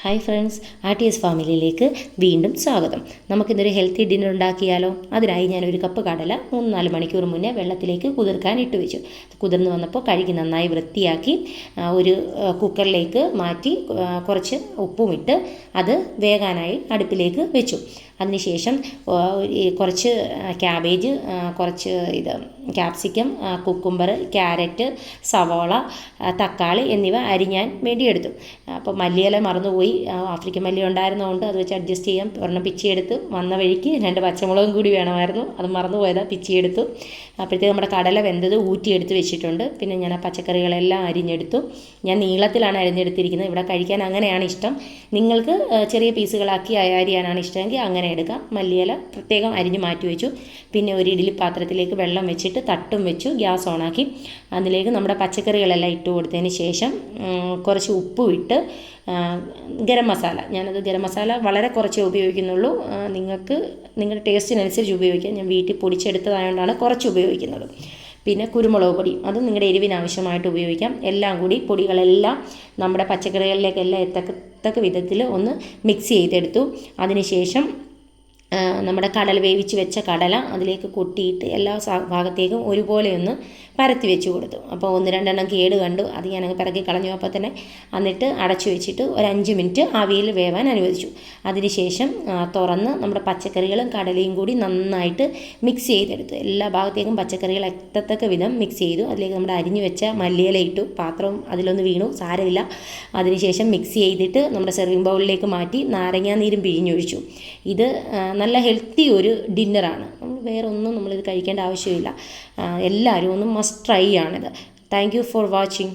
Hi friends, ആർട്ടിയസ് ഫാമിലിയിലേക്ക് വീണ്ടും സ്വാഗതം. നമുക്കിന്നൊരു ഹെൽത്തി ഡിന്നർ ഉണ്ടാക്കിയാലോ? അതിനായി ഞാനൊരു കപ്പ് കടല 3-4 മണിക്കൂർ മുന്നേ വെള്ളത്തിലേക്ക് കുതിർക്കാൻ ഇട്ട് വെച്ചു. കുതിർന്ന് വന്നപ്പോൾ കഴുകി നന്നായി വൃത്തിയാക്കി ഒരു കുക്കറിലേക്ക് മാറ്റി കുറച്ച് ഉപ്പുമിട്ട് അത് വേകാനായി അടുപ്പിലേക്ക് വെച്ചു. അതിനുശേഷം കുറച്ച് ക്യാബേജ്, കുറച്ച് ക്യാപ്സിക്കം, കുക്കുംബർ, ക്യാരറ്റ്, സവോള, തക്കാളി എന്നിവ അരിഞ്ഞാൻ വേണ്ടി എടുത്തു. അപ്പോൾ മല്ലിയില മറന്നുപോയി, ആഫ്രിക്കൻ മല്ലി ഉണ്ടായിരുന്നതുകൊണ്ട് അത് വെച്ച് അഡ്ജസ്റ്റ് ചെയ്യാൻ ഒരെണ്ണം പിച്ചിയെടുത്ത് വന്ന വഴിക്ക് 2 പച്ചമുളകും കൂടി വേണമായിരുന്നു, അത് മറന്നുപോയതാണ്, പിച്ചിയെടുത്തു. അപ്പോഴത്തേക്ക് നമ്മുടെ കടല വെന്തത് ഊറ്റിയെടുത്ത് വെച്ചിട്ടുണ്ട്. പിന്നെ ഞാൻ ആ പച്ചക്കറികളെല്ലാം അരിഞ്ഞെടുത്തു. ഞാൻ നീളത്തിലാണ് അരിഞ്ഞെടുത്തിരിക്കുന്നത്, ഇവിടെ കഴിക്കാൻ അങ്ങനെയാണ് ഇഷ്ടം. നിങ്ങൾക്ക് ചെറിയ പീസുകളാക്കി അരിയാനാണ് ഇഷ്ടമെങ്കിൽ അങ്ങനെ എടുക്കാം. മല്ലിയില പ്രത്യേകം അരിഞ്ഞ് മാറ്റി വെച്ചു. പിന്നെ ഒരു ഇഡ്ഡലി പാത്രത്തിലേക്ക് വെള്ളം വെച്ചിട്ട് തട്ടും വെച്ചു, ഗ്യാസ് ഓണാക്കി. അതിലേക്ക് നമ്മുടെ പച്ചക്കറികളെല്ലാം ഇട്ട് കൊടുത്തതിന് ശേഷം കുറച്ച് ഉപ്പും ഇട്ട് ഗരം മസാല, ഞാനത് ഗരം മസാല വളരെ കുറച്ചേ ഉപയോഗിക്കുന്നുള്ളൂ, നിങ്ങൾക്ക് നിങ്ങളുടെ ടേസ്റ്റിനനുസരിച്ച് ഉപയോഗിക്കാം. ഞാൻ വീട്ടിൽ പൊടിച്ചെടുത്തതായതുകൊണ്ടാണ് കുറച്ച് ഉപയോഗിക്കുന്നത്. പിന്നെ കുരുമുളക് പൊടി, അത് നിങ്ങളുടെ എരിവിനാവശ്യമായിട്ട് ഉപയോഗിക്കാം. എല്ലാം കൂടി പൊടികളെല്ലാം നമ്മുടെ പച്ചക്കറികളിലേക്കെല്ലാം എത്തക്ക വിധത്തിൽ ഒന്ന് മിക്സ് ചെയ്തെടുത്തു. അതിനുശേഷം നമ്മുടെ കടല വേവിച്ച് വെച്ച കടല അതിലേക്ക് കൊട്ടിയിട്ട് എല്ലാ ഭാഗത്തേക്കും ഒരുപോലെ ഒന്ന് പരത്തി വെച്ച് കൊടുത്തു. അപ്പോൾ 1-2 കേട് കണ്ടു, അത് ഞാനങ്ങ് പിറക്കി കളഞ്ഞു. അപ്പോൾ തന്നെ എന്നിട്ട് അടച്ചു വെച്ചിട്ട് ഒരു 5 മിനിറ്റ് ആവിയിൽ വേവാൻ അനുവദിച്ചു. അതിനുശേഷം തുറന്ന് നമ്മുടെ പച്ചക്കറികളും കടലയും കൂടി നന്നായിട്ട് മിക്സ് ചെയ്തെടുത്തു. എല്ലാ ഭാഗത്തേക്കും പച്ചക്കറികൾ എത്തത്തക്ക വിധം മിക്സ് ചെയ്തു. അതിലേക്ക് നമ്മുടെ അരിഞ്ഞു വെച്ച മല്ലിയില ഇട്ടു. പാത്രം അതിലൊന്ന് വീണു, സാരമില്ല. അതിനുശേഷം മിക്സ് ചെയ്തിട്ട് നമ്മുടെ സെർവിങ് ബൗളിലേക്ക് മാറ്റി നാരങ്ങാനീരും പിഴിഞ്ഞൊഴിച്ചു. ഇത് നല്ല ഹെൽത്തി ഒരു ഡിന്നറാണ്. നമ്മൾ വേറെ ഒന്നും നമ്മളിത് കഴിക്കേണ്ട ആവശ്യമില്ല. എല്ലാവരും ഒന്ന് മസ്റ്റ് ട്രൈ ആണിത്. Thank you for watching.